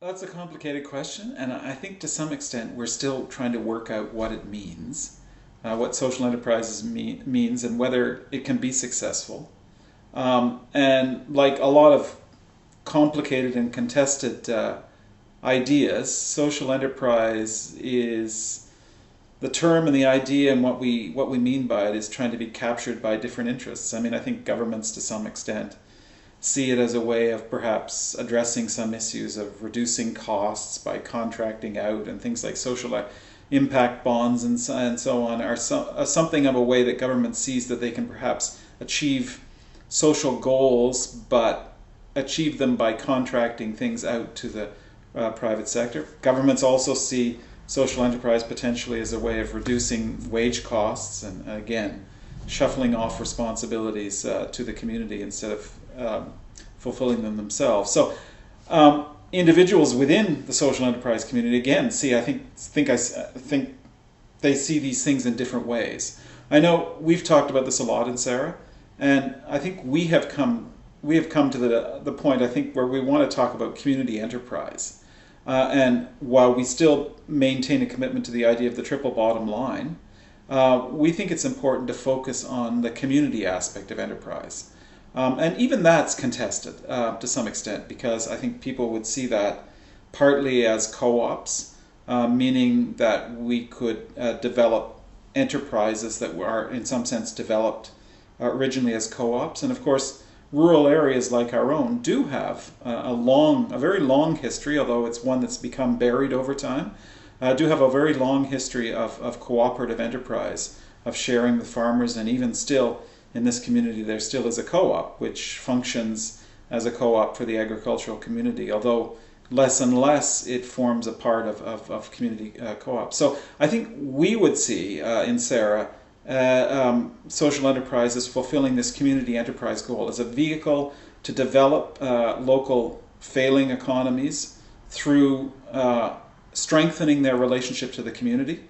That's a complicated question, and I think to some extent we're still trying to work out what it means, what social enterprises means, and whether it can be successful. And like a lot of complicated and contested ideas, social enterprise is the term and the idea, and what we mean by it is trying to be captured by different interests. I mean, I think governments to some extent see it as a way of perhaps addressing some issues of reducing costs by contracting out, and things like social impact bonds and so on are something of a way that government sees that they can perhaps achieve social goals, but achieve them by contracting things out to the private sector. Governments also see social enterprise potentially as a way of reducing wage costs and, again, shuffling off responsibilities to the community instead of fulfilling them themselves. So individuals within the social enterprise community, again, I think they see these things in different ways. I know we've talked about this a lot in SERA, and I think we have come to the point, I think, where we want to talk about community enterprise. And while we still maintain a commitment to the idea of the triple bottom line, we think it's important to focus on the community aspect of enterprise. And even that's contested to some extent, because I think people would see that partly as co-ops, meaning that we could develop enterprises that are in some sense developed originally as co-ops. And of course, rural areas like our own do have a very long history, although it's one that's become buried over time, do have a very long history of cooperative enterprise, of sharing with farmers, and even still in this community there still is a co-op which functions as a co-op for the agricultural community, although less and less it forms a part of community co-ops. So I think we would see in SERA social enterprise as fulfilling this community enterprise goal as a vehicle to develop local failing economies through strengthening their relationship to the community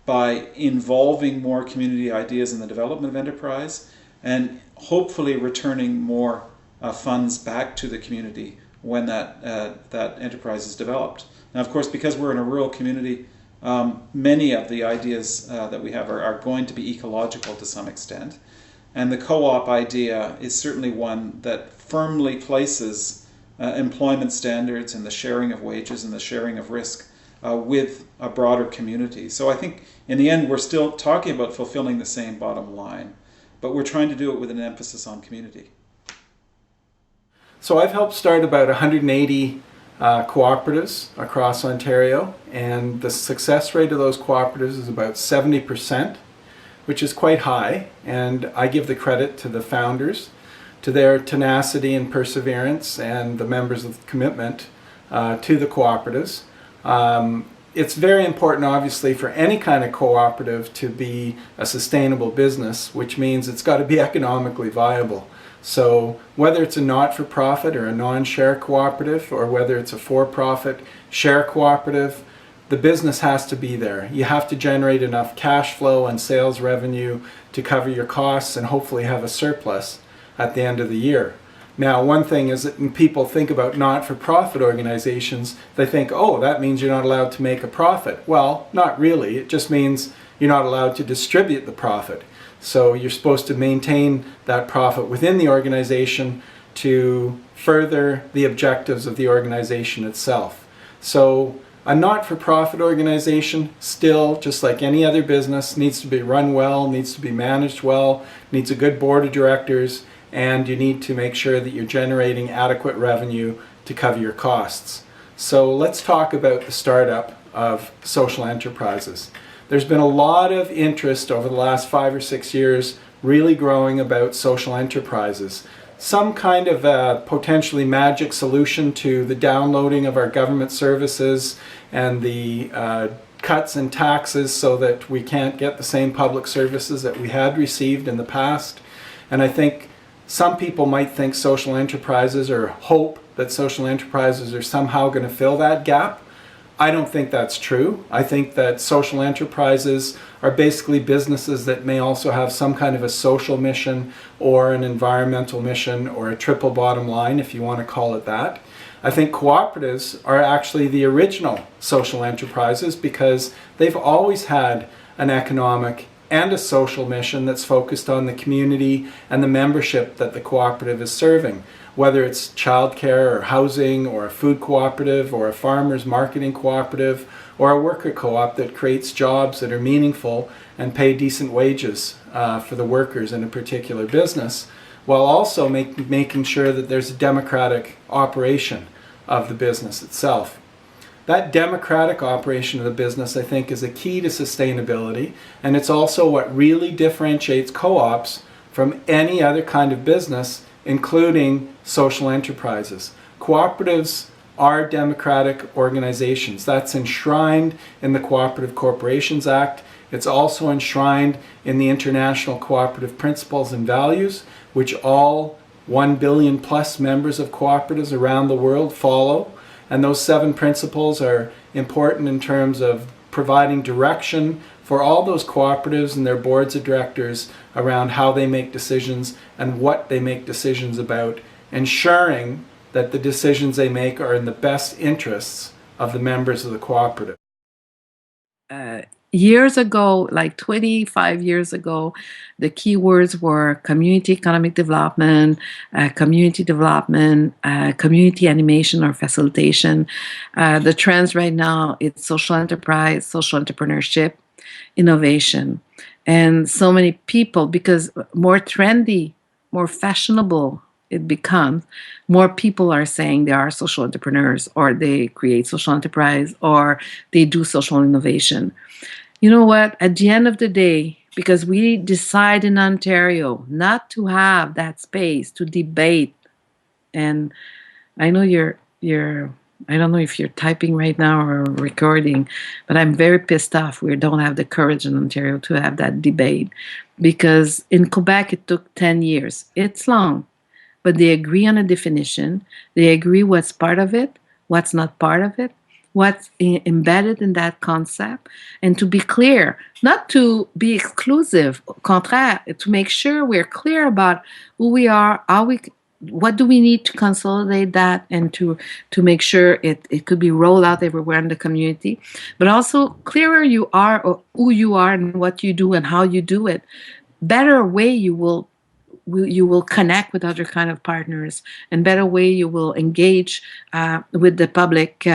by involving more community ideas in the development of enterprise, and hopefully returning more funds back to the community when that enterprise is developed. Now, of course, because we're in a rural community, many of the ideas that we have are going to be ecological to some extent. And the co-op idea is certainly one that firmly places employment standards and the sharing of wages and the sharing of risk with a broader community. So I think in the end we're still talking about fulfilling the same bottom line, but we're trying to do it with an emphasis on community. So I've helped start about 180 cooperatives across Ontario, and the success rate of those cooperatives is about 70%, which is quite high, and I give the credit to the founders, to their tenacity and perseverance, and the members of the commitment to the cooperatives. It's very important, obviously, for any kind of cooperative to be a sustainable business, which means it's got to be economically viable. So whether it's a not-for-profit or a non-share cooperative, or whether it's a for-profit share cooperative, the business has to be there. You have to generate enough cash flow and sales revenue to cover your costs and hopefully have a surplus at the end of the year. Now, one thing is that when people think about not-for-profit organizations, they think, oh, that means you're not allowed to make a profit. Well, not really. It just means you're not allowed to distribute the profit. So you're supposed to maintain that profit within the organization to further the objectives of the organization itself. So a not-for-profit organization still, just like any other business, needs to be run well, needs to be managed well, needs a good board of directors, and you need to make sure that you're generating adequate revenue to cover your costs. So let's talk about the startup of social enterprises. There's been a lot of interest over the last 5 or 6 years really growing about social enterprises. Some kind of a potentially magic solution to the downloading of our government services and the cuts in taxes so that we can't get the same public services that we had received in the past. And I think some people might think social enterprises, or hope that social enterprises are somehow going to fill that gap. I don't think that's true. I think that social enterprises are basically businesses that may also have some kind of a social mission or an environmental mission or a triple bottom line, if you want to call it that. I think cooperatives are actually the original social enterprises because they've always had an economic and a social mission that's focused on the community and the membership that the cooperative is serving. Whether it's childcare or housing or a food cooperative or a farmers marketing cooperative or a worker co-op that creates jobs that are meaningful and pay decent wages for the workers in a particular business, while also making sure that there's a democratic operation of the business itself. That democratic operation of the business, I think, is a key to sustainability, and it's also what really differentiates co-ops from any other kind of business, including social enterprises. Cooperatives are democratic organizations. That's enshrined in the Cooperative Corporations Act. It's also enshrined in the International Cooperative Principles and Values, which all 1 billion plus members of cooperatives around the world follow. And those 7 principles are important in terms of providing direction for all those cooperatives and their boards of directors around how they make decisions and what they make decisions about, ensuring that the decisions they make are in the best interests of the members of the cooperative. Years ago, like 25 years ago, the key words were community economic development, community animation or facilitation. The trends right now, it's social enterprise, social entrepreneurship, innovation. And so many people, because more trendy, more fashionable it becomes, more people are saying they are social entrepreneurs, or they create social enterprise, or they do social innovation. You know what? At the end of the day, because we decide in Ontario not to have that space to debate, and I know I don't know if you're typing right now or recording, but I'm very pissed off. We don't have the courage in Ontario to have that debate, because in Quebec it took 10 years. It's long, but they agree on a definition. They agree what's part of it, what's not part of it, what's embedded in that concept, and to be clear, not to be exclusive, au contraire, to make sure we're clear about who we are, what do we need to consolidate that, and to make sure it could be rolled out everywhere in the community, but also clearer you are, or who you are and what you do and how you do it, better way you will connect with other kind of partners, and better way you will engage with the public,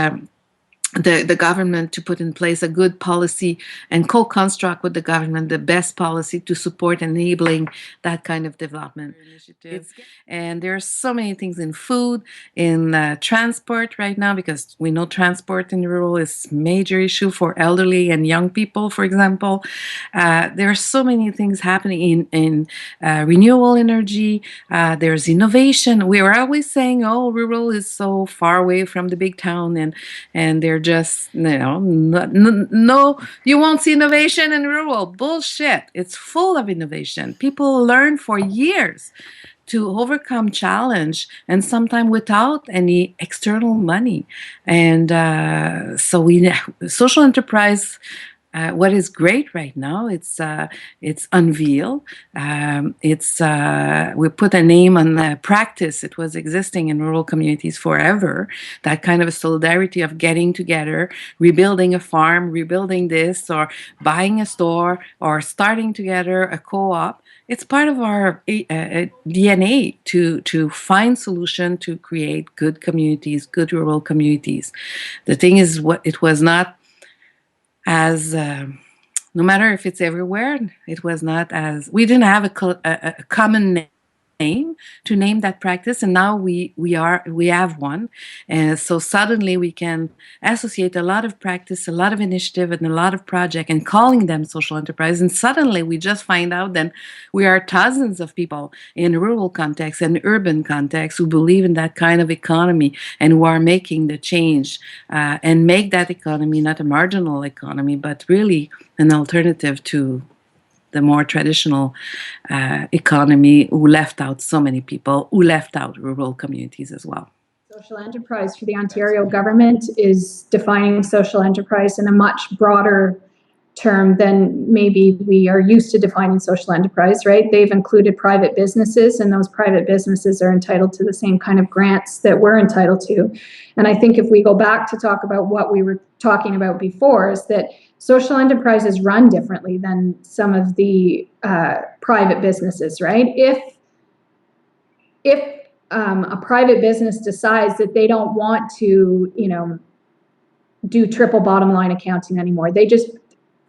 the government, to put in place a good policy and co-construct with the government the best policy to support enabling that kind of development initiatives. And there are so many things in food, in transport right now, because we know transport in rural is a major issue for elderly and young people, for example. There are so many things happening in renewable energy. There's innovation. We are always saying, oh, rural is so far away from the big town, and they're just, no, you won't see innovation in rural. Bullshit. It's full of innovation. People learn for years to overcome challenge, and sometimes without any external money. And so social enterprise, what is great right now, it's unveiled. We put a name on the practice. It was existing in rural communities forever. That kind of a solidarity of getting together, rebuilding a farm, rebuilding this, or buying a store, or starting together a co-op. It's part of our DNA to find solution to create good communities, good rural communities. The thing is, it was not as, no matter if it's everywhere, it was not as, we didn't have a common name to name that practice, and now we have one, and so suddenly we can associate a lot of practice, a lot of initiative, and a lot of project, and calling them social enterprise, and suddenly we just find out that we are thousands of people in rural context and urban context who believe in that kind of economy, and who are making the change and make that economy not a marginal economy, but really an alternative to the more traditional economy, who left out so many people, who left out rural communities as well. Social enterprise for the Ontario government is defining social enterprise in a much broader term than maybe we are used to defining social enterprise, right? They've included private businesses, and those private businesses are entitled to the same kind of grants that we're entitled to. And I think if we go back to talk about what we were talking about before, is that social enterprises run differently than some of the private businesses, right? If a private business decides that they don't want to, do triple bottom line accounting anymore, they just,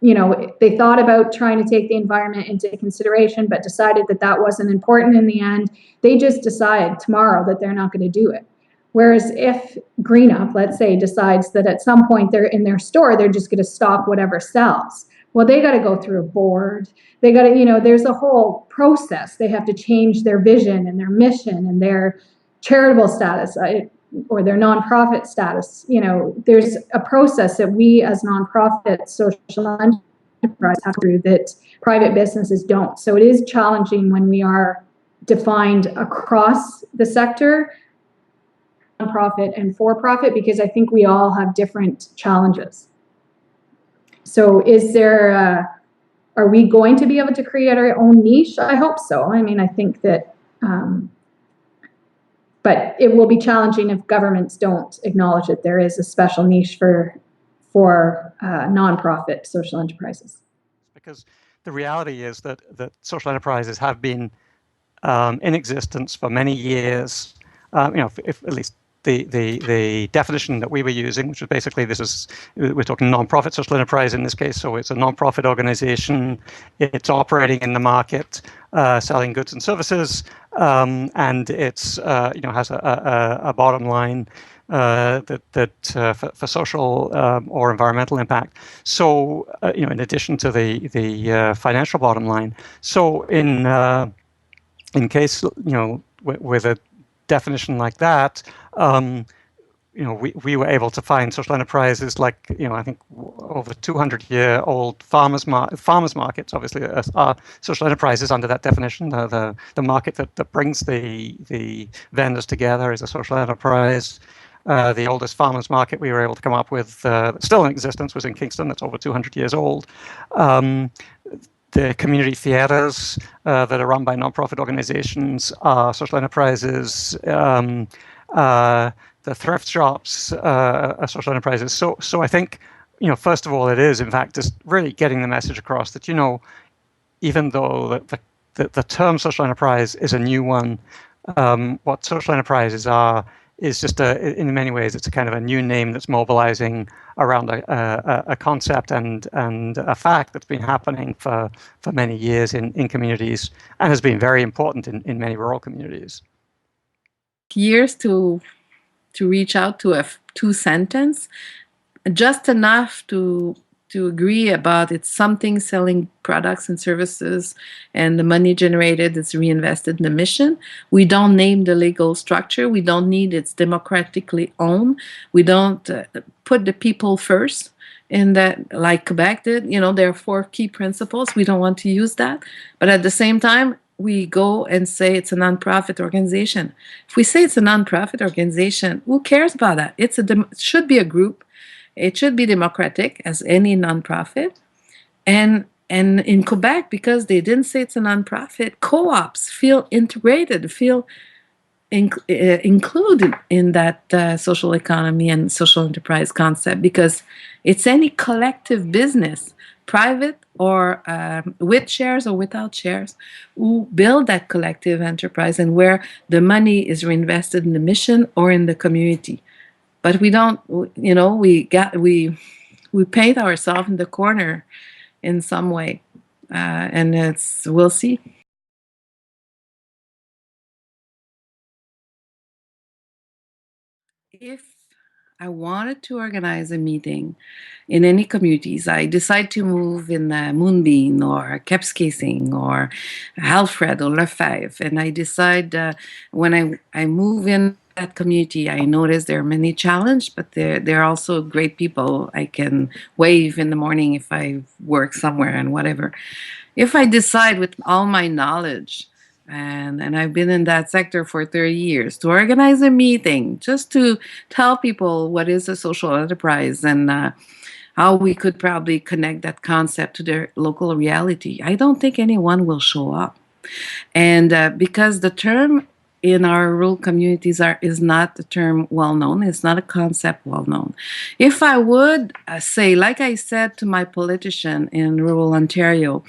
they thought about trying to take the environment into consideration, but decided that that wasn't important in the end. They just decide tomorrow that they're not going to do it. Whereas if Green Up, let's say, decides that at some point they're in their store, they're just going to stop whatever sells. Well, they got to go through a board. They got to, there's a whole process. They have to change their vision and their mission and their charitable status or their nonprofit status. There's a process that we as nonprofit social enterprise have to go through that private businesses don't. So it is challenging when we are defined across the sector, nonprofit and for-profit, because I think we all have different challenges. So are we going to be able to create our own niche? I hope so. I mean, I think that, but it will be challenging if governments don't acknowledge that there is a special niche for nonprofit social enterprises. Because the reality is that social enterprises have been in existence for many years. If at least the definition that we were using, which was basically we're talking nonprofit social enterprise in this case, so it's a nonprofit organization, it's operating in the market, selling goods and services, and it's has a bottom line for social or environmental impact. So in addition to the financial bottom line, so in case with a definition like that, we were able to find social enterprises like I think over 200-year-old farmers markets obviously are social enterprises under that definition. The market that brings the vendors together is a social enterprise. The oldest farmers market we were able to come up with, still in existence, was in Kingston. That's over 200 years old. The community theaters that are run by nonprofit organizations are social enterprises. The thrift shops are social enterprises. So I think, first of all, it is, in fact, just really getting the message across that, even though the term social enterprise is a new one, what social enterprises are is just in many ways, it's a kind of a new name that's mobilizing around a concept and a fact that's been happening for many years in communities and has been very important in many rural communities. Years to reach out to a two-sentence, just enough to agree about it's something selling products and services, and the money generated is reinvested in the mission. We don't name the legal structure. We don't need it's democratically owned. We don't put the people first in that, like Quebec did. There are 4 key principles. We don't want to use that. But at the same time, we go and say it's a nonprofit organization. If we say it's a nonprofit organization, who cares about that? It should be a group. It should be democratic as any nonprofit. And in Quebec, because they didn't say it's a nonprofit, co-ops feel integrated, feel included in that social economy and social enterprise concept, because it's any collective business, private or with shares or without shares, who build that collective enterprise and where the money is reinvested in the mission or in the community. But we don't, we paint ourselves in the corner in some way, and we'll see. If I wanted to organize a meeting in any communities, I decide to move in Moonbeam or Capscasing or Alfred or Lefebvre, and I decide when I move in that community, I notice there are many challenges, but there are also great people I can wave in the morning if I work somewhere and whatever. If I decide with all my knowledge, and I've been in that sector for 30 years, to organize a meeting just to tell people what is a social enterprise and how we could probably connect that concept to their local reality, I don't think anyone will show up. And because the term in our rural communities is not a term well known, it's not a concept well known. If I would say, like I said to my politician in rural Ontario,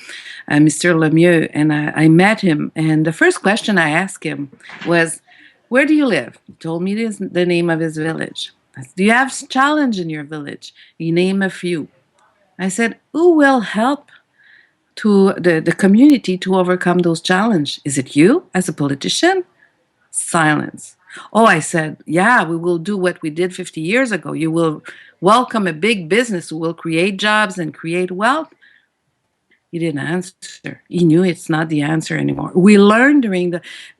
Mr. Lemieux, and I met him, and the first question I asked him was, "Where do you live?" He told me the name of his village. I said, "Do you have challenge in your village?" He named a few. I said, "Who will help to the community to overcome those challenges? Is it you as a politician?" Silence. "Oh," I said, "yeah, we will do what we did 50 years ago. You will welcome a big business who will create jobs and create wealth." He didn't answer. He knew it's not the answer anymore. We learned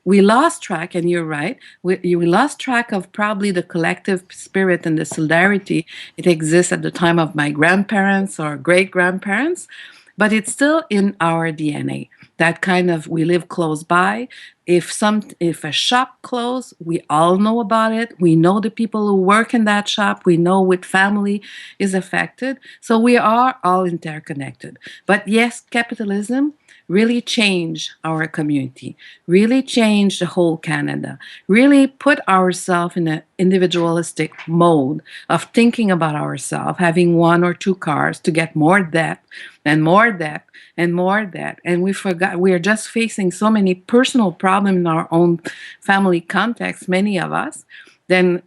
we lost track, and you're right, we lost track of probably the collective spirit and the solidarity it exists at the time of my grandparents or great grandparents, but it's still in our DNA. That kind of, we live close by. If a shop closed, we all know about it. We know the people who work in that shop. We know what family is affected. So we are all interconnected. But yes, capitalism really changed our community, really changed the whole Canada, really put ourselves in an individualistic mode of thinking about ourselves, having one or two cars to get more debt and more debt and more debt. And we forgot, we are just facing so many personal problems in our own family context, many of us. Then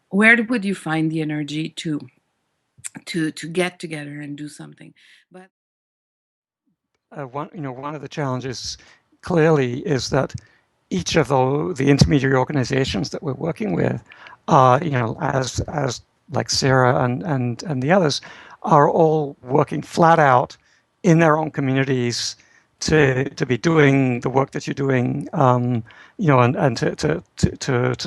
where would you find the energy to get together and do something? But one of the challenges clearly is that each of the intermediary organizations that we're working with, as like SERA and the others, are all working flat out in their own communities to be doing the work that you're doing, and to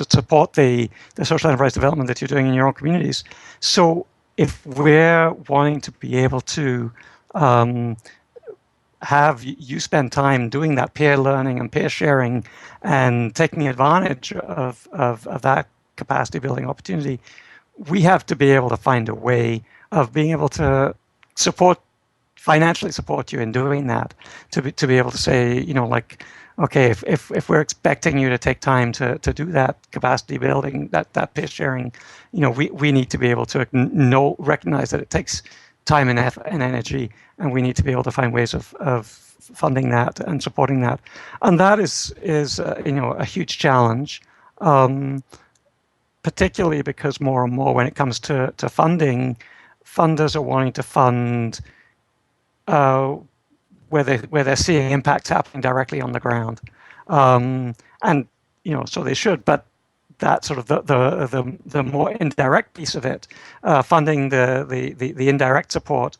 support the social enterprise development that you're doing in your own communities. So if we're wanting to be able to have you spend time doing that peer learning and peer sharing and taking advantage of that capacity building opportunity, we have to be able to find a way of being able to financially support you in doing that, to be able to say, okay, if we're expecting you to take time to do that capacity building, that peer sharing, we need to be able to recognize that it takes time and effort and energy, and we need to be able to find ways of funding that and supporting that. And that is a huge challenge, particularly because more and more when it comes to funding, funders are wanting to fund where they're seeing impacts happening directly on the ground, and so they should, but that sort of the more indirect piece of it, funding the indirect support,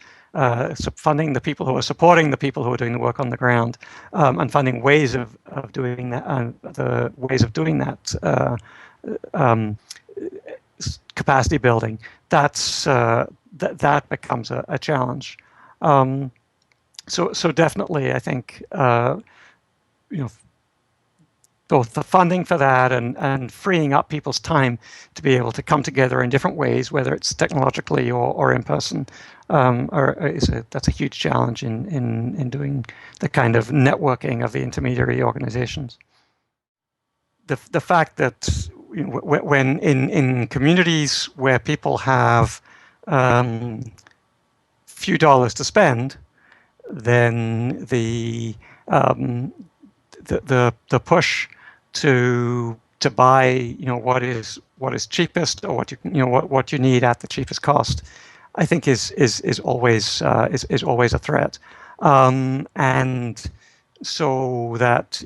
funding the people who are supporting the people who are doing the work on the ground, and finding ways of doing that, the ways of doing that capacity building. That becomes a challenge. So definitely, I think both the funding for that and freeing up people's time to be able to come together in different ways, whether it's technologically or in person, that's a huge challenge in doing the kind of networking of the intermediary organizations. The fact that when in communities where people have few dollars to spend, then the push to buy what is cheapest, or what you need at the cheapest cost, I think is always a threat, and so that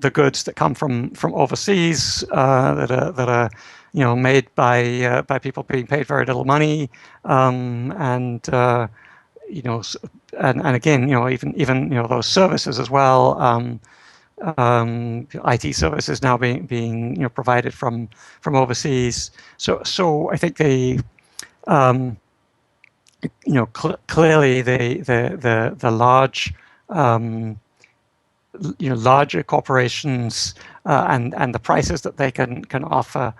the goods that come from overseas, that are made by people being paid very little money, and again, even those services as well, IT services now being provided from overseas. So I think they clearly the large larger corporations and the prices that they can offer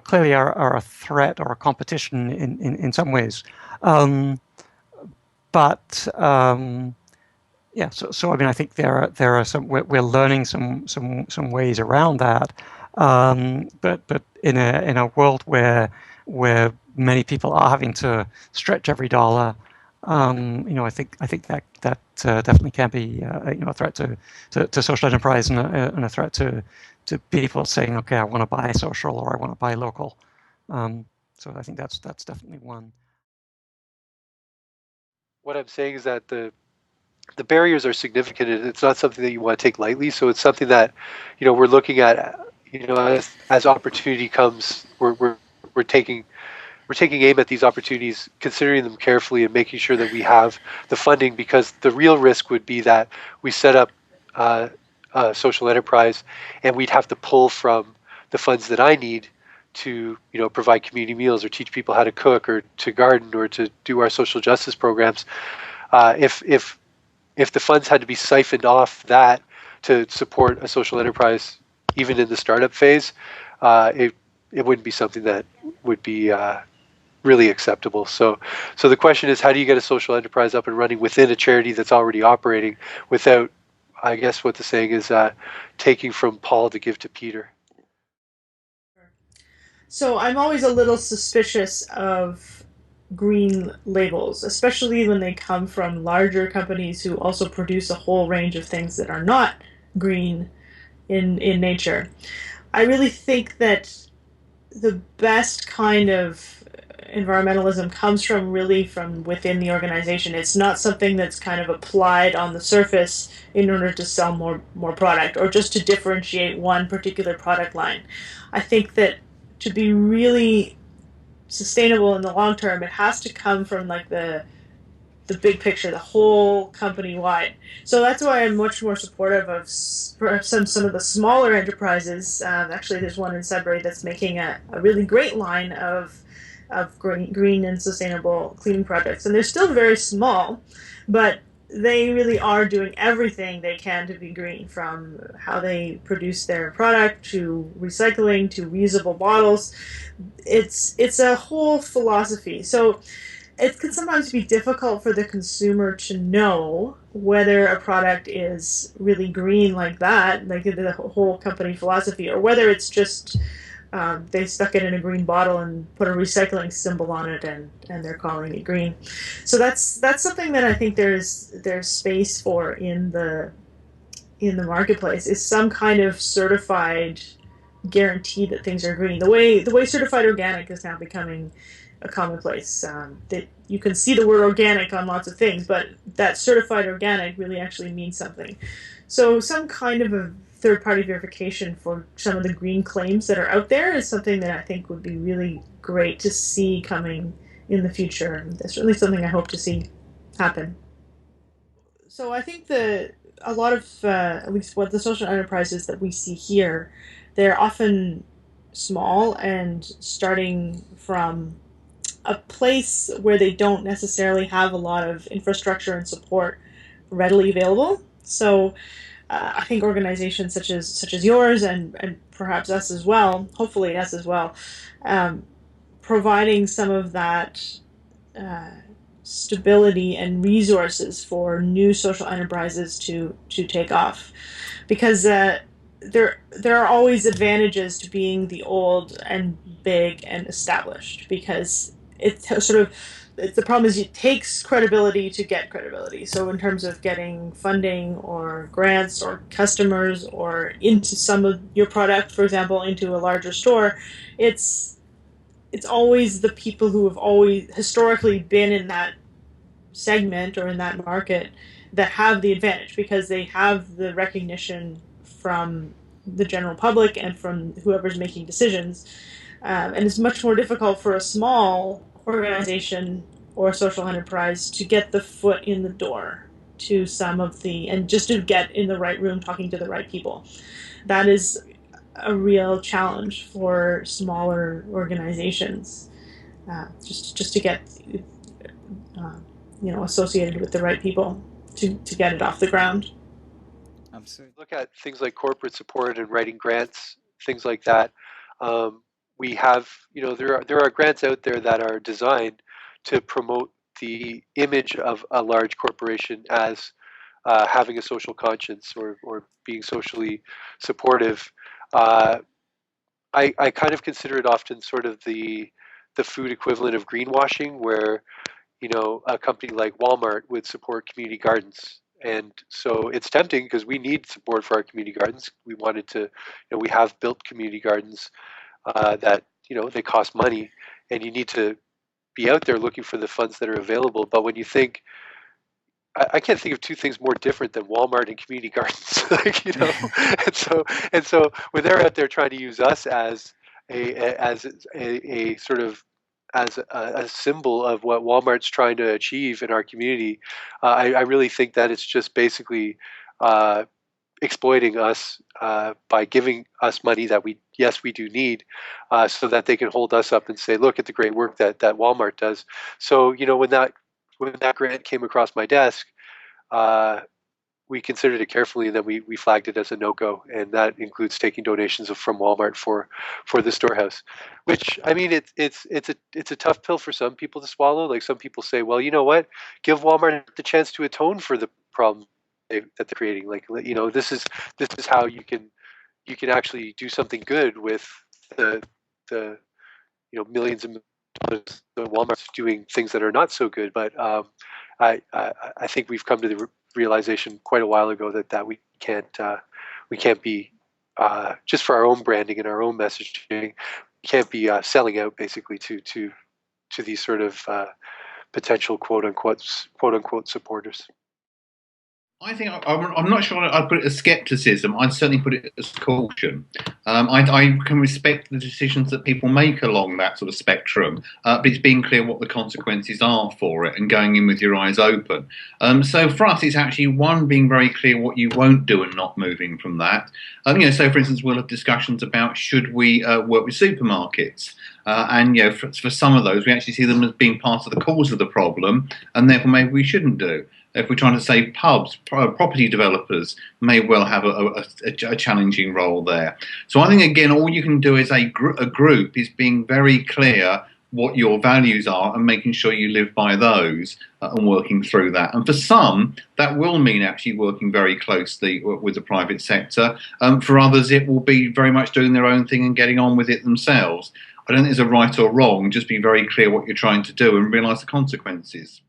clearly are a threat or a competition in some ways. But yeah, so I mean, I think there are some we're learning some ways around that. But in a world where many people are having to stretch every dollar, I think that definitely can be a threat to social enterprise and a threat to people saying, okay, I want to buy social or I want to buy local. So I think that's definitely one. What I'm saying is that the barriers are significant, and it's not something that you want to take lightly. So it's something that, we're looking at, as opportunity comes, we're taking aim at these opportunities, considering them carefully and making sure that we have the funding, because the real risk would be that we set up a social enterprise and we'd have to pull from the funds that I need to provide community meals or teach people how to cook or to garden or to do our social justice programs. If the funds had to be siphoned off that to support a social enterprise, even in the startup phase, it wouldn't be something that would be really acceptable. So the question is, how do you get a social enterprise up and running within a charity that's already operating without, I guess what the saying is, taking from Paul to give to Peter? So I'm always a little suspicious of green labels, especially when they come from larger companies who also produce a whole range of things that are not green in nature. I really think that the best kind of environmentalism comes from within the organization. It's not something that's kind of applied on the surface in order to sell more product or just to differentiate one particular product line. I think that to be really sustainable in the long term, it has to come from like the big picture, the whole company wide. So that's why I'm much more supportive of some of the smaller enterprises. Actually, there's one in Sudbury that's making a really great line of green and sustainable cleaning projects, and they're still very small, but they really are doing everything they can to be green, from how they produce their product to recycling to reusable bottles. It's a whole philosophy. So it can sometimes be difficult for the consumer to know whether a product is really green like that, like the whole company philosophy, or whether it's just they stuck it in a green bottle and put a recycling symbol on it, and they're calling it green. So that's something that I think there's space for in the marketplace, is some kind of certified guarantee that things are green. The way certified organic is now becoming a commonplace. That you can see the word organic on lots of things, but that certified organic really actually means something. So some kind of a third-party verification for some of the green claims that are out there is something that I think would be really great to see coming in the future. And that's certainly something I hope to see happen. So I think a lot of at least what the social enterprises that we see here, they're often small and starting from a place where they don't necessarily have a lot of infrastructure and support readily available. So I think organizations such as yours and perhaps us as well, hopefully us as well, um, providing some of that uh, stability and resources for new social enterprises to take off, because there are always advantages to being the old and big and established, because it sort of the problem is it takes credibility to get credibility. So in terms of getting funding or grants or customers or into some of your product, for example, into a larger store, it's always the people who have always historically been in that segment or in that market that have the advantage, because they have the recognition from the general public and from whoever's making decisions. And it's much more difficult for a small organization or social enterprise to get the foot in the door to some of and just to get in the right room talking to the right people. That is a real challenge for smaller organizations, just to get uh, associated with the right people to get it off the ground. Absolutely. Look at things like corporate support and writing grants, things like that. Um, we have, there are grants out there that are designed to promote the image of a large corporation as having a social conscience or being socially supportive. I kind of consider it often sort of the food equivalent of greenwashing, where a company like Walmart would support community gardens. And so it's tempting because we need support for our community gardens. We wanted to, we have built community gardens that, they cost money, and you need to be out there looking for the funds that are available. But when you think, I can't think of two things more different than Walmart and community gardens. and so when they're out there trying to use us as a sort of as a symbol of what Walmart's trying to achieve in our community, I really think that it's just basically exploiting us by giving us money that we do need, so that they can hold us up and say, look at the great work that Walmart does. So when that grant came across my desk, we considered it carefully, and then we flagged it as a no-go, and that includes taking donations from Walmart for the storehouse. Which, I mean, it's a tough pill for some people to swallow. Like, some people say, well, you know what, give Walmart the chance to atone for the problem that they're creating. Like, this is how you can actually do something good with the millions and millions of Walmart's doing things that are not so good. But I think we've come to the realization quite a while ago that we can't be just for our own branding and our own messaging, we can't be selling out basically to these sort of potential quote unquote supporters. I think I'm not sure I'd put it as skepticism. I'd certainly put it as caution. I can respect the decisions that people make along that sort of spectrum, but it's being clear what the consequences are for it and going in with your eyes open. So for us, it's actually being very clear what you won't do and not moving from that. So for instance, we'll have discussions about should we work with supermarkets. And for some of those, we actually see them as being part of the cause of the problem, and therefore maybe we shouldn't do. If we're trying to say pubs, property developers may well have a challenging role there. So I think, again, all you can do as a group is being very clear what your values are and making sure you live by those and working through that. And for some, that will mean actually working very closely with the private sector. For others, it will be very much doing their own thing and getting on with it themselves. I don't think there's a right or wrong, just be very clear what you're trying to do and realise the consequences.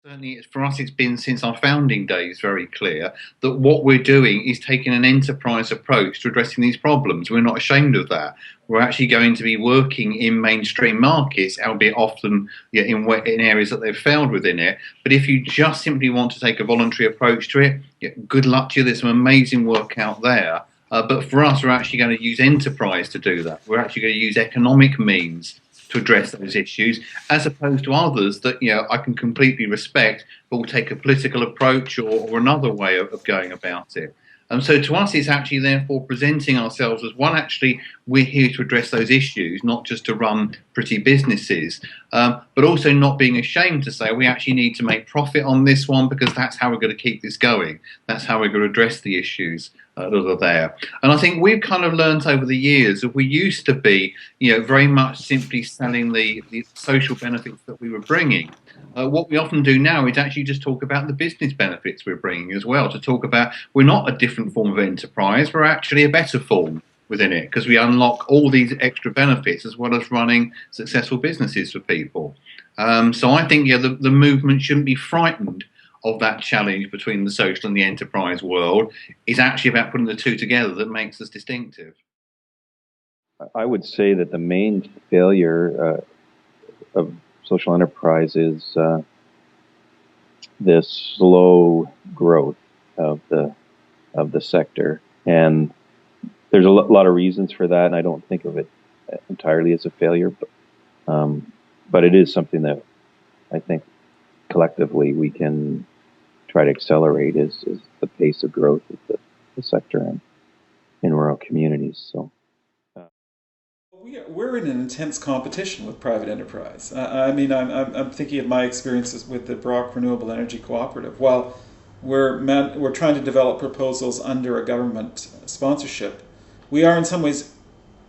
Certainly, for us, it's been since our founding days very clear that what we're doing is taking an enterprise approach to addressing these problems. We're not ashamed of that. We're actually going to be working in mainstream markets, albeit often in areas that they've failed within it. But if you just simply want to take a voluntary approach to it, good luck to you. There's some amazing work out there. But for us, we're actually going to use enterprise to do that. We're actually going to use economic means to address those issues, as opposed to others that I can completely respect, but will take a political approach or another way of going about it. So to us, it's actually therefore presenting ourselves as one, actually, we're here to address those issues, not just to run pretty businesses, but also not being ashamed to say we actually need to make profit on this one because that's how we're going to keep this going. That's how we're going to address the issues that are there. And I think we've kind of learned over the years that we used to be, very much simply selling the social benefits that we were bringing. What we often do now is actually just talk about the business benefits we're bringing as well, to talk about we're not a different form of enterprise, we're actually a better form within it because we unlock all these extra benefits as well as running successful businesses for people. So I think the movement shouldn't be frightened of that challenge between the social and the enterprise world. Is actually about putting the two together that makes us distinctive. I would say that the main failure of social enterprise is this slow growth of the sector, and there's a lot of reasons for that, and I don't think of it entirely as a failure, but it is something that I think collectively we can try to accelerate is the pace of growth of the sector and in rural communities. So we're in an intense competition with private enterprise. I'm thinking of my experiences with the Brock Renewable Energy Cooperative. While we're trying to develop proposals under a government sponsorship, we are in some ways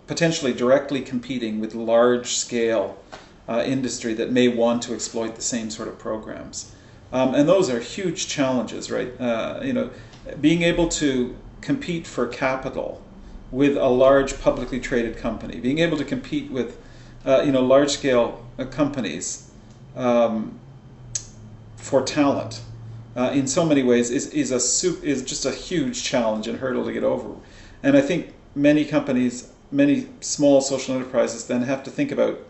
potentially directly competing with large-scale industry that may want to exploit the same sort of programs. And those are huge challenges, right? Being able to compete for capital with a large publicly traded company, being able to compete with large-scale companies for talent in so many ways is just a huge challenge and hurdle to get over. And I think many companies, many small social enterprises then have to think about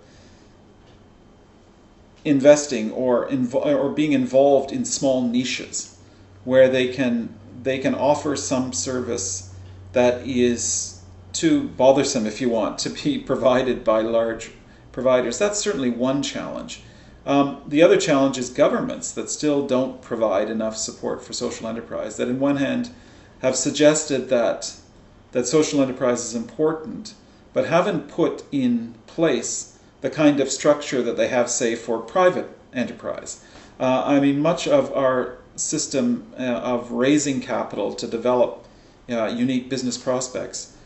investing or being involved in small niches where they can offer some service that is too bothersome, if you want, to be provided by large providers. That's certainly one challenge. The other challenge is governments that still don't provide enough support for social enterprise, that in one hand have suggested that social enterprise is important, but haven't put in place the kind of structure that they have, say, for private enterprise. Much of our system of raising capital to develop unique business prospects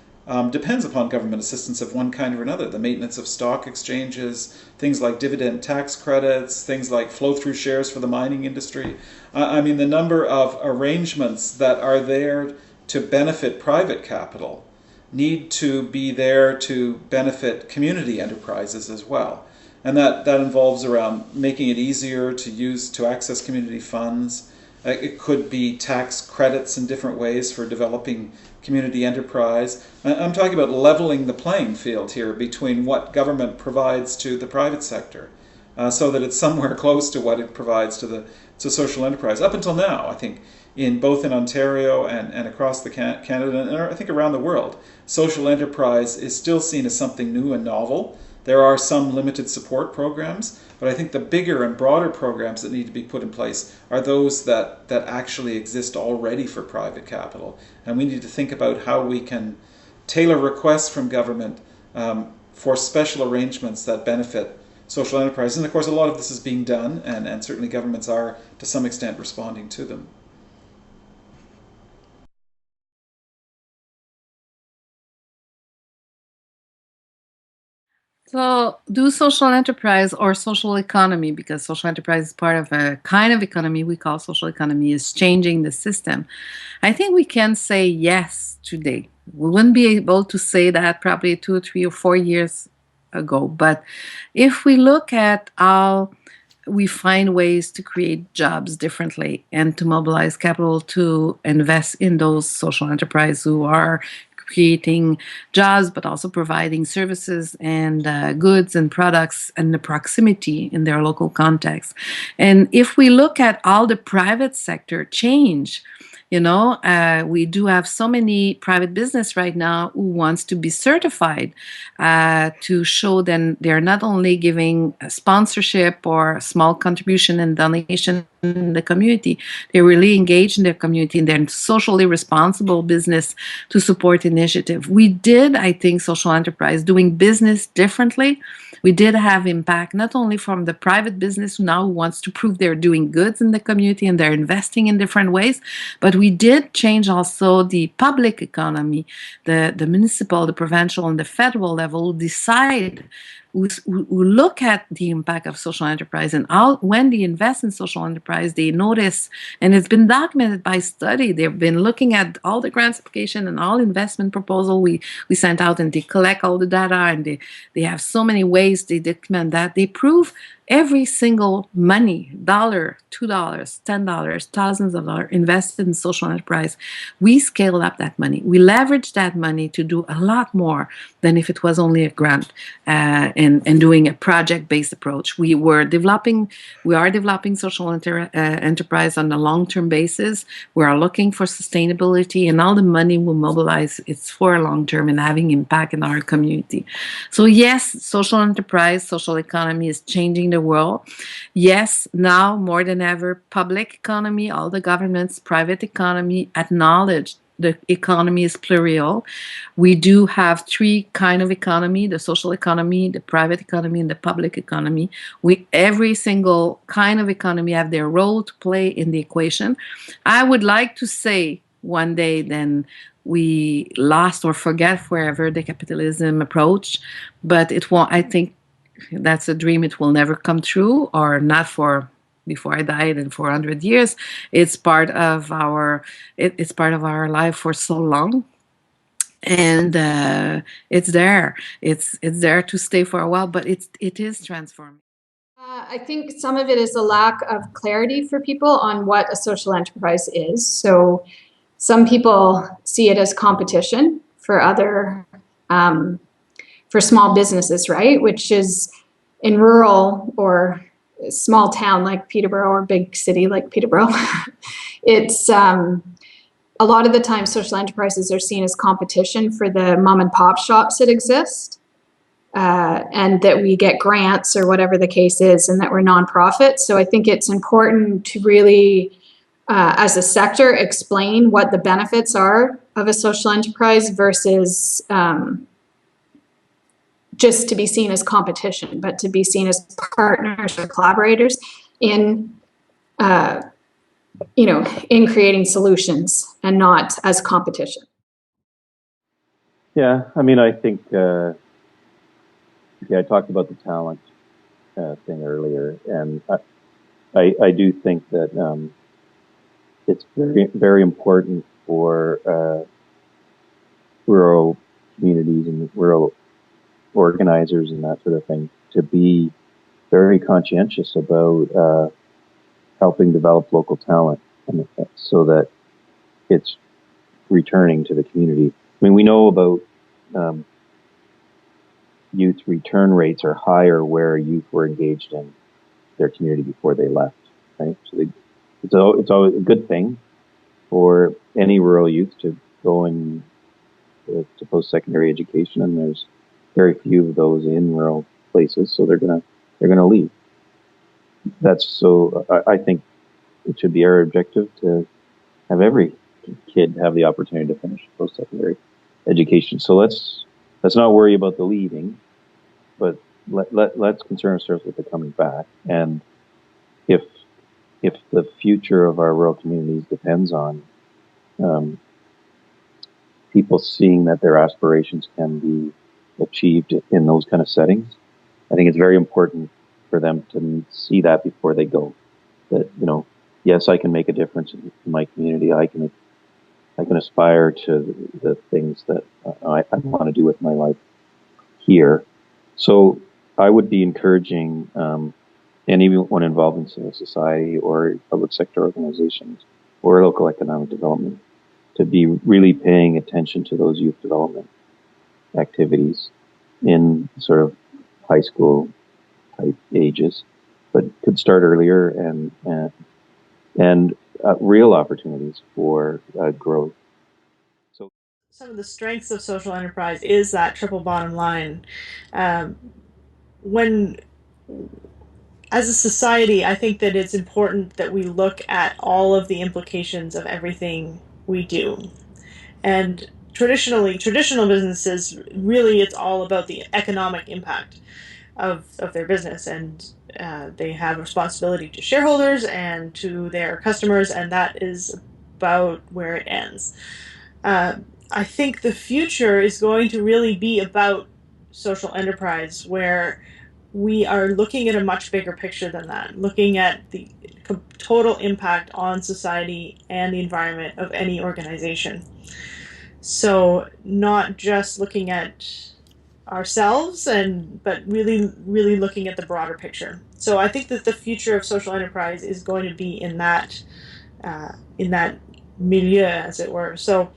depends upon government assistance of one kind or another. The maintenance of stock exchanges, things like dividend tax credits, things like flow-through shares for the mining industry. The number of arrangements that are there to benefit private capital need to be there to benefit community enterprises as well. And that involves around making it easier to access community funds. It could be tax credits in different ways for developing community enterprise. I'm talking about leveling the playing field here between what government provides to the private sector so that it's somewhere close to what it provides to social enterprise. Up until now, I think, both in Ontario and across Canada, and I think around the world, social enterprise is still seen as something new and novel. There are some limited support programs, but I think the bigger and broader programs that need to be put in place are those that actually exist already for private capital. And we need to think about how we can tailor requests from government for special arrangements that benefit social enterprise. And of course, a lot of this is being done, and certainly governments are, to some extent, responding to them. So, do social enterprise or social economy, because social enterprise is part of a kind of economy we call social economy, is changing the system? I think we can say yes today. We wouldn't be able to say that probably 2, 3, or 4 years ago. But if we look at how we find ways to create jobs differently and to mobilize capital to invest in those social enterprises who are creating jobs, but also providing services and goods and products and the proximity in their local context. And if we look at all the private sector change, we do have so many private business right now who wants to be certified to show that they're not only giving a sponsorship or a small contribution and donation in the community, they're really engaged in their community and they're socially responsible business to support initiative. We did, I think, social enterprise doing business differently. We did have impact not only from the private business who now wants to prove they're doing goods in the community and they're investing in different ways, but we did change also the public economy, the municipal, the provincial, and the federal level decide. We look at the impact of social enterprise, and when they invest in social enterprise, they notice, and it's been documented by study. They've been looking at all the grants application and all investment proposal we sent out, and they collect all the data, and they have so many ways they document that. They prove every single money, $1, $2, $10, thousands of dollars invested in social enterprise, we scale up that money. We leverage that money to do a lot more than if it was only a grant and doing a project-based approach. We are developing social enterprise on a long-term basis. We are looking for sustainability, and all the money we mobilize, it's for long-term and having impact in our community. So yes, social enterprise, social economy is changing the world. Yes, now more than ever, public economy, all the governments, private economy acknowledge the economy is plural. We do have 3 kind of economy: the social economy, the private economy, and the public economy. Every single kind of economy have their role to play in the equation. I would like to say one day then we lost or forget forever the capitalism approach. But it won't, I think that's a dream, it will never come true, or not for before I died in 400 years. It's part of our it's part of our life for so long, and it's there. It's there to stay for a while, but it is transforming. I think some of it is a lack of clarity for people on what a social enterprise is. So some people see it as competition for other, for small businesses, right? Which is in rural or small town like Peterborough or big city like Peterborough. It's a lot of the time social enterprises are seen as competition for the mom and pop shops that exist. And that we get grants or whatever the case is, and that we're nonprofit. So I think it's important to really, as a sector, explain what the benefits are of a social enterprise versus just to be seen as competition, but to be seen as partners or collaborators in, in creating solutions and not as competition. Yeah, I mean, I think, I talked about the talent thing earlier, and I do think that it's very, very important for rural communities and rural organizers and that sort of thing to be very conscientious about helping develop local talent, and so that it's returning to the community. I mean, we know about youth return rates are higher where youth were engaged in their community before they left, right? So it's always a good thing for any rural youth to go and to post-secondary education, and there's very few of those in rural places, so they're gonna leave. I think it should be our objective to have every kid have the opportunity to finish post-secondary education. So let's not worry about the leaving, but let's concern ourselves with the coming back. And if the future of our rural communities depends on people seeing that their aspirations can be achieved in those kind of settings, I think it's very important for them to see that before they go. That, yes, I can make a difference in my community. I can aspire to the things that I want to do with my life here. So I would be encouraging anyone involved in civil society or public sector organizations or local economic development to be really paying attention to those youth development activities in sort of high school type ages, but could start earlier and real opportunities for growth. So some of the strengths of social enterprise is that triple bottom line. When as a society, I think that it's important that we look at all of the implications of everything we do. And traditional businesses, really, it's all about the economic impact of their business, and they have responsibility to shareholders and to their customers, and that is about where it ends. I think the future is going to really be about social enterprise, where we are looking at a much bigger picture than that, looking at the total impact on society and the environment of any organization. So not just looking at ourselves, but really looking at the broader picture. So I think that the future of social enterprise is going to be in that milieu, as it were. So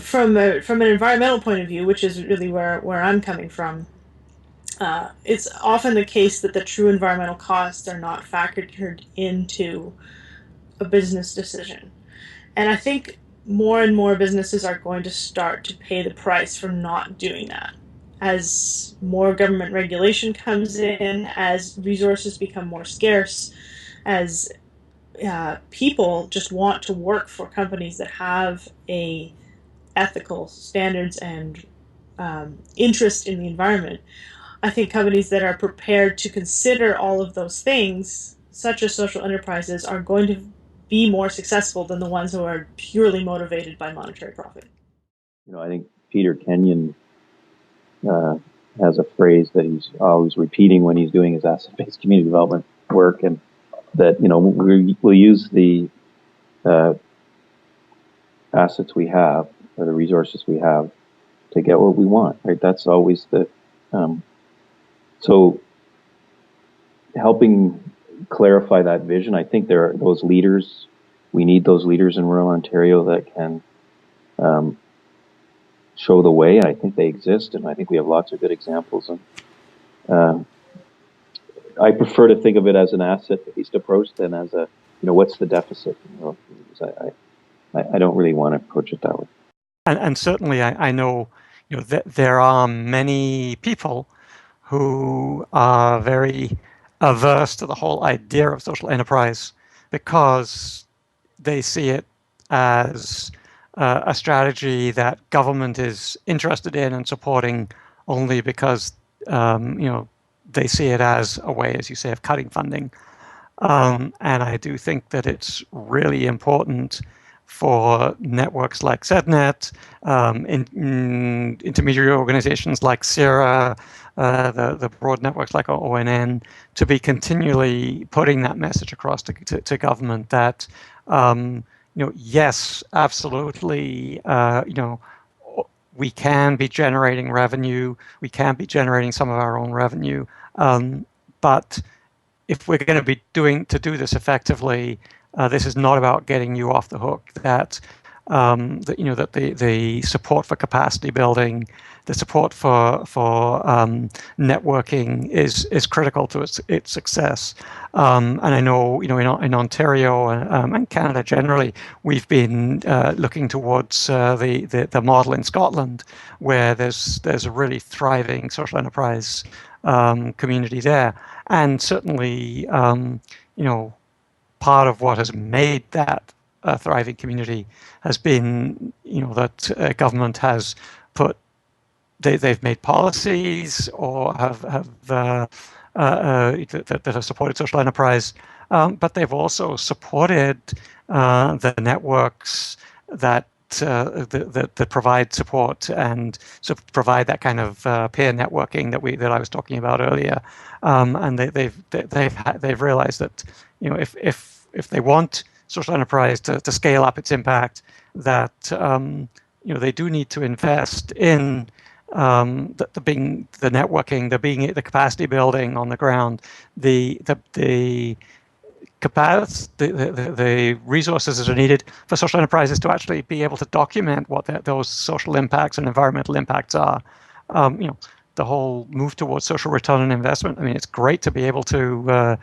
from an environmental point of view, which is really where I'm coming from, it's often the case that the true environmental costs are not factored into a business decision. And I think more and more businesses are going to start to pay the price for not doing that. As more government regulation comes in, as resources become more scarce, as people just want to work for companies that have a ethical standards and interest in the environment, I think companies that are prepared to consider all of those things, such as social enterprises are going to be more successful than the ones who are purely motivated by monetary profit? I think Peter Kenyon has a phrase that he's always repeating when he's doing his asset-based community development work, and that we'll use the assets we have or the resources we have to get what we want. Right? That's always the so helping clarify that vision. I think there are those leaders. We need those leaders in rural Ontario that can show the way. I think they exist, and I think we have lots of good examples. And I prefer to think of it as an asset-based approach than as a, what's the deficit? I don't really want to approach it that way. And certainly, I know, that there are many people who are very averse to the whole idea of social enterprise because they see it as a strategy that government is interested in and supporting only because they see it as a way, as you say, of cutting funding. And I do think that it's really important for networks like ZNet, intermediary organizations like SERA, the broad networks like ONN, to be continually putting that message across to government that, yes, absolutely, we can be generating revenue, we can be generating some of our own revenue, but if we're going to be do this effectively, this is not about getting you off the hook. That the support for capacity building, the support for networking is critical to its success. And I know in Ontario and Canada generally, we've been looking towards the model in Scotland, where there's a really thriving social enterprise community there. And certainly, part of what has made that a thriving community has been, that government has they've made policies or that have supported social enterprise, but they've also supported the networks that provide support and provide that kind of peer networking that I was talking about earlier, and they've realized that if they want social enterprise to scale up its impact, that they do need to invest in the networking, the capacity building on the ground, the resources that are needed for social enterprises to actually be able to document what those social impacts and environmental impacts are. The whole move towards social return on investment. I mean, it's great to be able to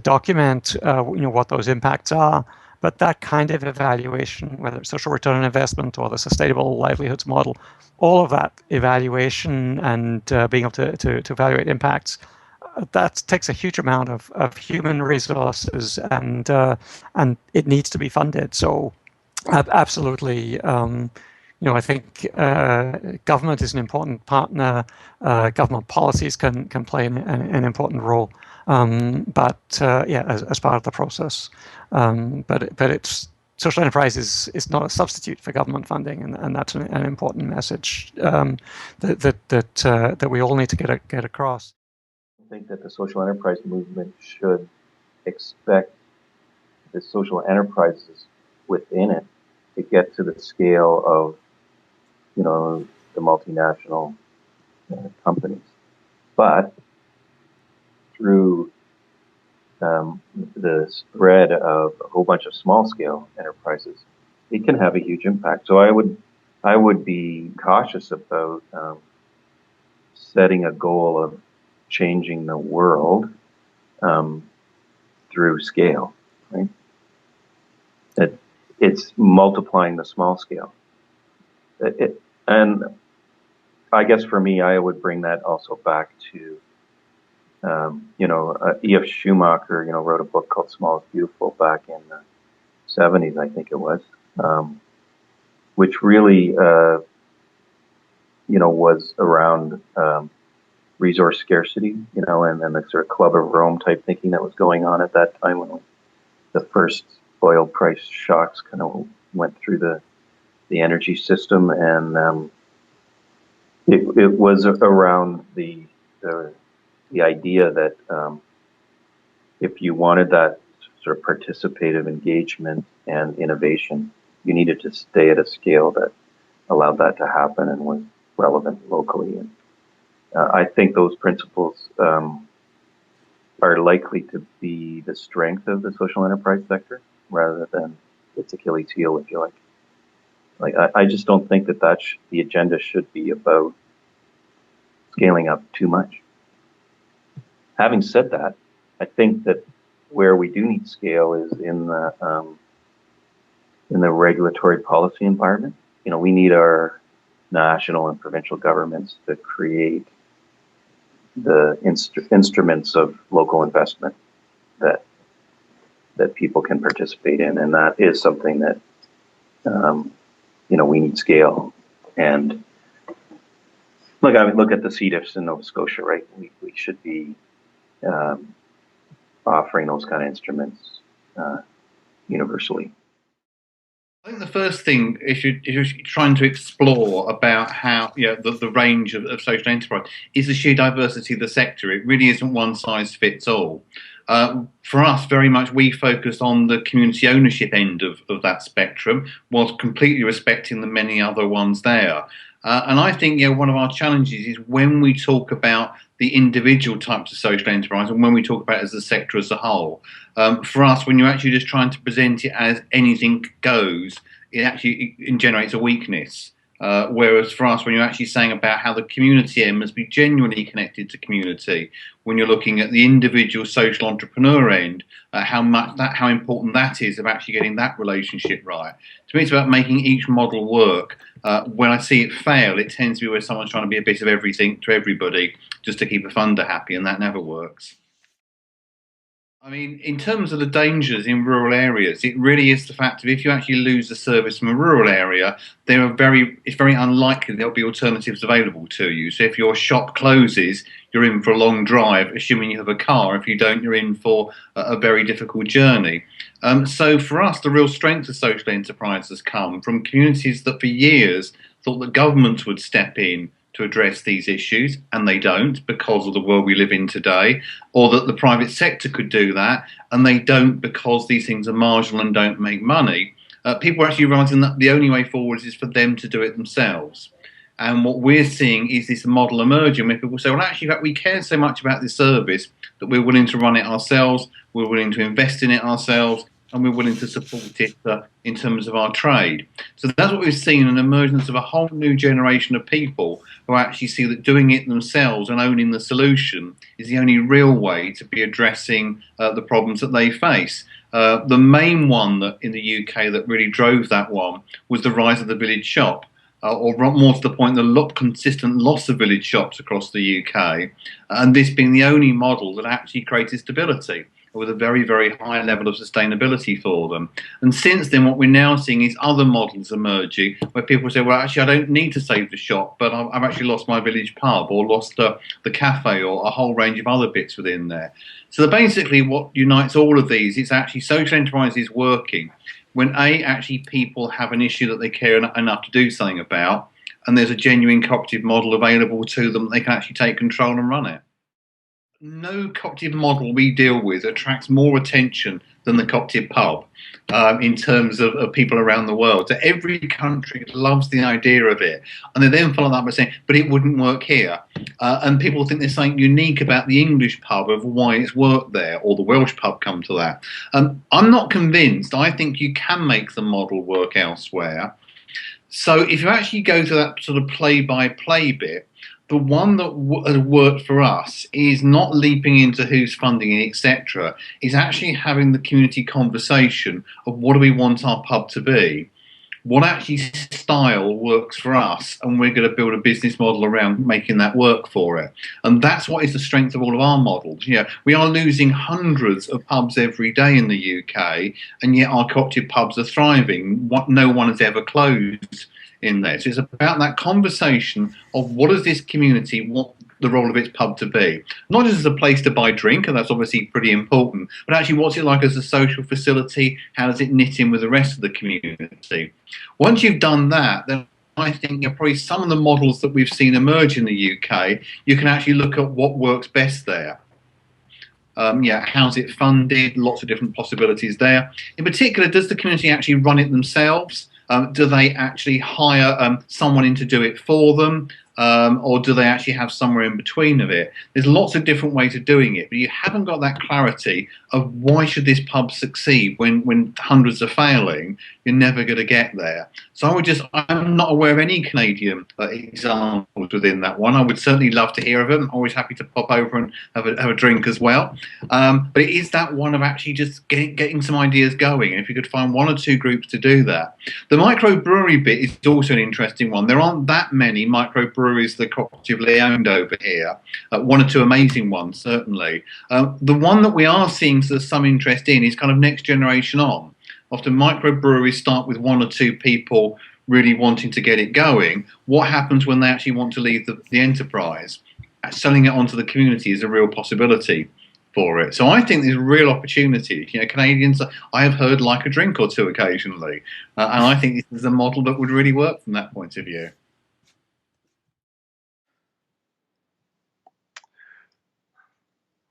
document what those impacts are, but that kind of evaluation, whether it's social return on investment or the sustainable livelihoods model, all of that evaluation and being able to evaluate impacts, that takes a huge amount of human resources, and it needs to be funded. So absolutely, I think government is an important partner. Government policies can play an important role, but as part of the process. But it's social enterprise is not a substitute for government funding, and that's an important message that we all need to get across. I think that the social enterprise movement should expect the social enterprises within it to get to the scale of, the multinational companies. But through the spread of a whole bunch of small scale enterprises, it can have a huge impact. So I would be cautious about setting a goal of changing the world through scale, right? That it's multiplying the small scale. And I guess for me, I would bring that also back to, E.F. Schumacher, wrote a book called Small is Beautiful back in the 70s, I think it was, which really, was around, resource scarcity, and then the sort of Club of Rome type thinking that was going on at that time when the first oil price shocks kind of went through the energy system, and it was around the idea that if you wanted that sort of participative engagement and innovation, you needed to stay at a scale that allowed that to happen and was relevant locally. And I think those principles are likely to be the strength of the social enterprise sector rather than its Achilles heel, if you like. I just don't think that the agenda should be about scaling up too much. Having said that, I think that where we do need scale is in the regulatory policy environment. We need our national and provincial governments to create the instruments of local investment that people can participate in, and that is something that we need scale. And look at the CDIFs in Nova Scotia, right? We should be offering those kind of instruments universally. I think the first thing if you're trying to explore about how the range of social enterprise is the sheer diversity of the sector. It really isn't one size fits all. For us, very much we focus on the community ownership end of that spectrum, whilst completely respecting the many other ones there. And I think one of our challenges is when we talk about the individual types of social enterprise and when we talk about it as the sector as a whole. For us, when you're actually just trying to present it as anything goes, it generates a weakness. Whereas for us, when you're actually saying about how the community end must be genuinely connected to community, when you're looking at the individual social entrepreneur end, how important that is of actually getting that relationship right. To me, it's about making each model work. When I see it fail, it tends to be where someone's trying to be a bit of everything to everybody just to keep a funder happy, and that never works. I mean, in terms of the dangers in rural areas, it really is the fact that if you actually lose the service from a rural area, it's very unlikely there'll be alternatives available to you. So if your shop closes, you're in for a long drive, assuming you have a car. If you don't, you're in for a very difficult journey. So for us, the real strength of social enterprise has come from communities that for years thought that governments would step in to address these issues, and they don't because of the world we live in today, or that the private sector could do that, and they don't because these things are marginal and don't make money. People are actually realising that the only way forward is for them to do it themselves. And what we're seeing is this model emerging where people say, well, actually, in fact, we care so much about this service that we're willing to run it ourselves, we're willing to invest in it ourselves, and we're willing to support it in terms of our trade. So that's what we've seen, an emergence of a whole new generation of people who actually see that doing it themselves and owning the solution is the only real way to be addressing the problems that they face. The main one that in the UK that really drove that one was the rise of the village shop. Or more to the point, the consistent loss of village shops across the UK, and this being the only model that actually created stability with a very, very high level of sustainability for them. And since then, what we're now seeing is other models emerging where people say, well, actually, I don't need to save the shop, but I've actually lost my village pub or lost the cafe or a whole range of other bits within there. So basically what unites all of these is actually social enterprises working when actually people have an issue that they care enough to do something about, and there's a genuine cooperative model available to them that they can actually take control and run it. No cooperative model we deal with attracts more attention than the cooperative pub in terms of people around the world. So every country loves the idea of it. And they then follow that by saying, but it wouldn't work here. And people think there's something unique about the English pub of why it's worked there, or the Welsh pub come to that. I'm not convinced. I think you can make the model work elsewhere. So if you actually go to that sort of play-by-play bit, the one that has worked for us is not leaping into who's funding it, etc. Is actually having the community conversation of what do we want our pub to be, what actually style works for us, and we're going to build a business model around making that work for it. And that's what is the strength of all of our models. We are losing hundreds of pubs every day in the UK, and yet our cooperative pubs are thriving. No one has ever closed in there. So it's about that conversation of what does this community the role of its pub to be? Not just as a place to buy drink, and that's obviously pretty important, but actually what's it like as a social facility? How does it knit in with the rest of the community? Once you've done that, then I think probably some of the models that we've seen emerge in the UK, you can actually look at what works best there. How's it funded? Lots of different possibilities there. In particular, does the community actually run it themselves? Do they actually hire someone in to do it for them? Or do they actually have somewhere in between of it? There's lots of different ways of doing it, but you haven't got that clarity of why should this pub succeed when hundreds are failing. You're never going to get there. So I'm not aware of any Canadian examples within that one. I would certainly love to hear of them. I'm always happy to pop over and have a drink as well. But it is that one of actually just getting some ideas going. And if you could find one or two groups to do that. The microbrewery bit is also an interesting one. There aren't that many microbreweries that are cooperatively owned over here. One or two amazing ones, certainly. The one that we are seeing some interest in is kind of next generation on. Often microbreweries start with one or two people really wanting to get it going. What happens when they actually want to leave the enterprise? Selling it onto the community is a real possibility for it. So I think there's real opportunity. Canadians, I have heard, like a drink or two occasionally. And I think this is a model that would really work from that point of view.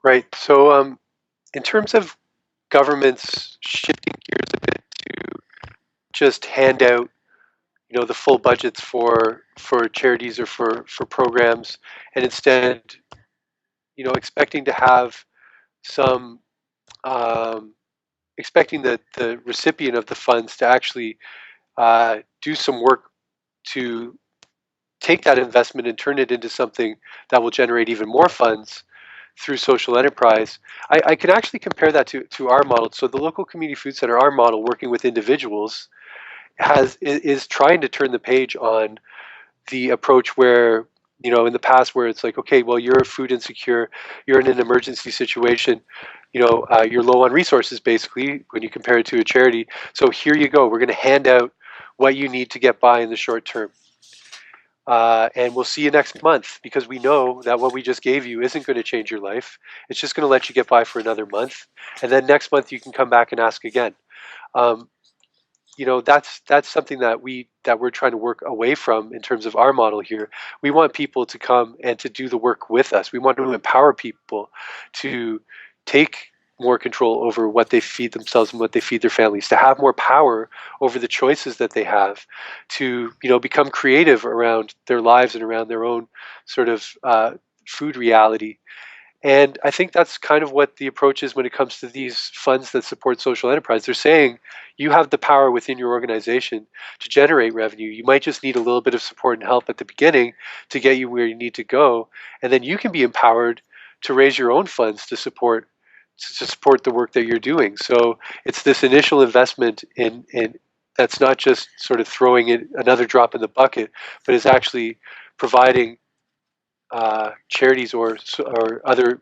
Right. So in terms of governments shifting gears a bit to just hand out, the full budgets for charities or for programs, and instead, expecting to have some, expecting the recipient of the funds to actually do some work to take that investment and turn it into something that will generate even more funds through social enterprise. I can actually compare that to our model. So the local community food center, our model, working with individuals, is trying to turn the page on the approach where, in the past, where it's like, okay, well, you're food insecure, you're in an emergency situation, you're low on resources, basically, when you compare it to a charity. So here you go. We're going to hand out what you need to get by in the short term. And we'll see you next month, because we know that what we just gave you isn't going to change your life. It's just going to let you get by for another month. And then next month you can come back and ask again. That's something that we're trying to work away from in terms of our model here. We want people to come and to do the work with us. We want to empower people to take more control over what they feed themselves and what they feed their families, to have more power over the choices that they have, to become creative around their lives and around their own sort of food reality. And I think that's kind of what the approach is when it comes to these funds that support social enterprise. They're saying you have the power within your organization to generate revenue. You might just need a little bit of support and help at the beginning to get you where you need to go. And then you can be empowered to raise your own funds to support the work that you're doing. So it's this initial investment in that's not just sort of throwing it another drop in the bucket, but is actually providing charities or other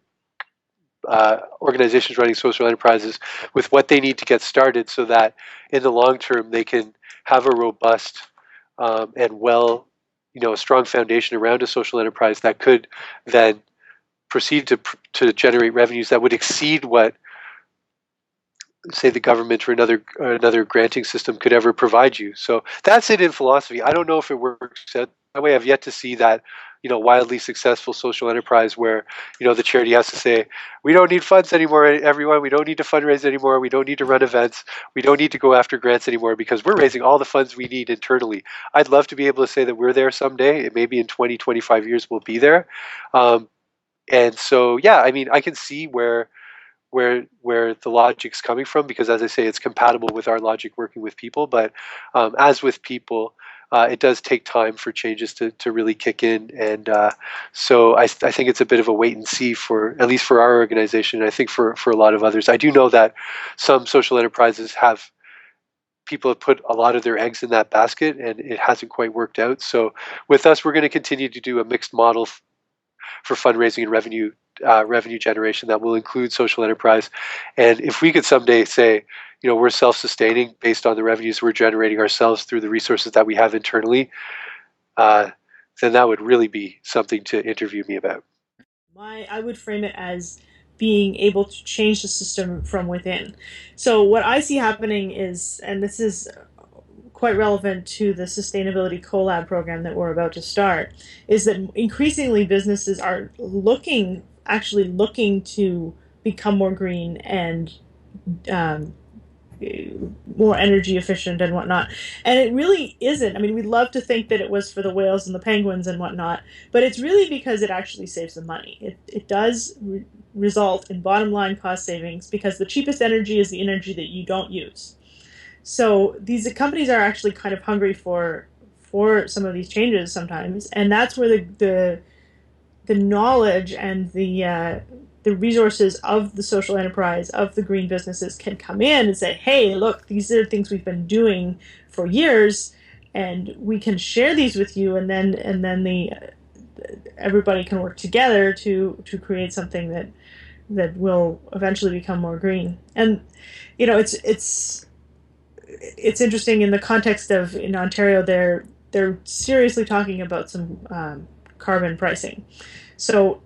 organizations running social enterprises with what they need to get started, so that in the long term they can have a robust and a strong foundation around a social enterprise that could then proceed to generate revenues that would exceed what, say, the government or another granting system could ever provide you. So that's it in philosophy. I don't know if it works out that way. I've yet to see that wildly successful social enterprise where the charity has to say, we don't need funds anymore, everyone. We don't need to fundraise anymore. We don't need to run events. We don't need to go after grants anymore, because we're raising all the funds we need internally. I'd love to be able to say that we're there someday. Maybe in 20, 25 years we'll be there. And so, yeah, I mean, I can see where the logic's coming from, because, as I say, it's compatible with our logic working with people. But as with people, it does take time for changes to really kick in. And so I think it's a bit of a wait and see, at least for our organization, and I think for a lot of others. I do know that some social enterprises people have put a lot of their eggs in that basket, and it hasn't quite worked out. So with us, we're going to continue to do a mixed model for fundraising and revenue generation that will include social enterprise. And if we could someday say, we're self-sustaining based on the revenues we're generating ourselves through the resources that we have internally, then that would really be something to interview me about. I would frame it as being able to change the system from within. So what I see happening is, and this is quite relevant to the sustainability collab program that we're about to start, is that increasingly businesses are actually looking to become more green and um, more energy efficient and whatnot. And it really isn't. I mean, we'd love to think that it was for the whales and the penguins and whatnot, but it's really because it actually saves them money. It does result in bottom line cost savings because the cheapest energy is the energy that you don't use. So these companies are actually kind of hungry for some of these changes sometimes, and that's where the knowledge and the resources of the social enterprise, of the green businesses, can come in and say, hey, look, these are things we've been doing for years, and we can share these with you, and then everybody can work together to create something that will eventually become more green. And it's interesting in the context of, in Ontario, they're seriously talking about some carbon pricing. So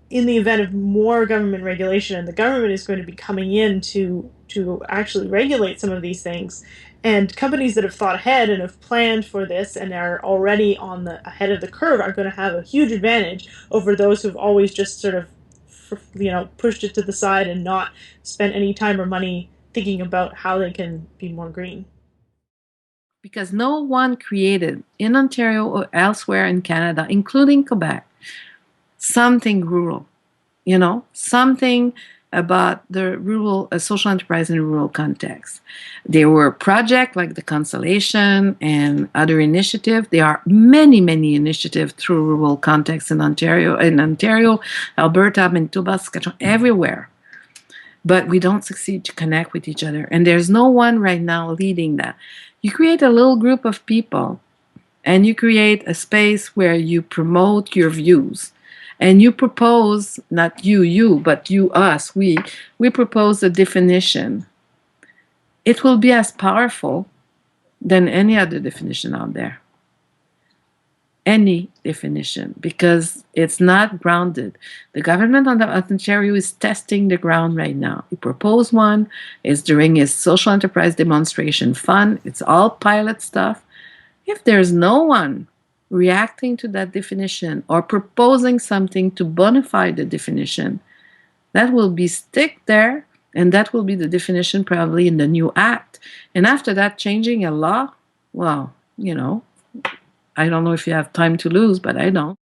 in the event of more government regulation, and the government is going to be coming in to actually regulate some of these things, and companies that have thought ahead and have planned for this and are already on the ahead of the curve are going to have a huge advantage over those who've always just sort of pushed it to the side and not spent any time or money thinking about how they can be more green. Because no one created in Ontario or elsewhere in Canada, including Quebec, something rural, something about the rural social enterprise in a rural context. There were projects like the Constellation and other initiatives. There are many, many initiatives through rural contexts in Ontario, Alberta, Manitoba, Saskatchewan, everywhere. But we don't succeed to connect with each other. And there's no one right now leading that. You create a little group of people and you create a space where you promote your views. And you propose, not you, but you, us, we propose a definition. It will be as powerful than any other definition out there. Any definition, because it's not grounded. The government of Ontario is testing the ground right now. He proposed one. It's during his social enterprise demonstration fund. It's all pilot stuff. If there's no one reacting to that definition or proposing something to bonify the definition, that will be stick there, and that will be the definition probably in the new act. And after that, changing a law, well, I don't know if you have time to lose, but I don't.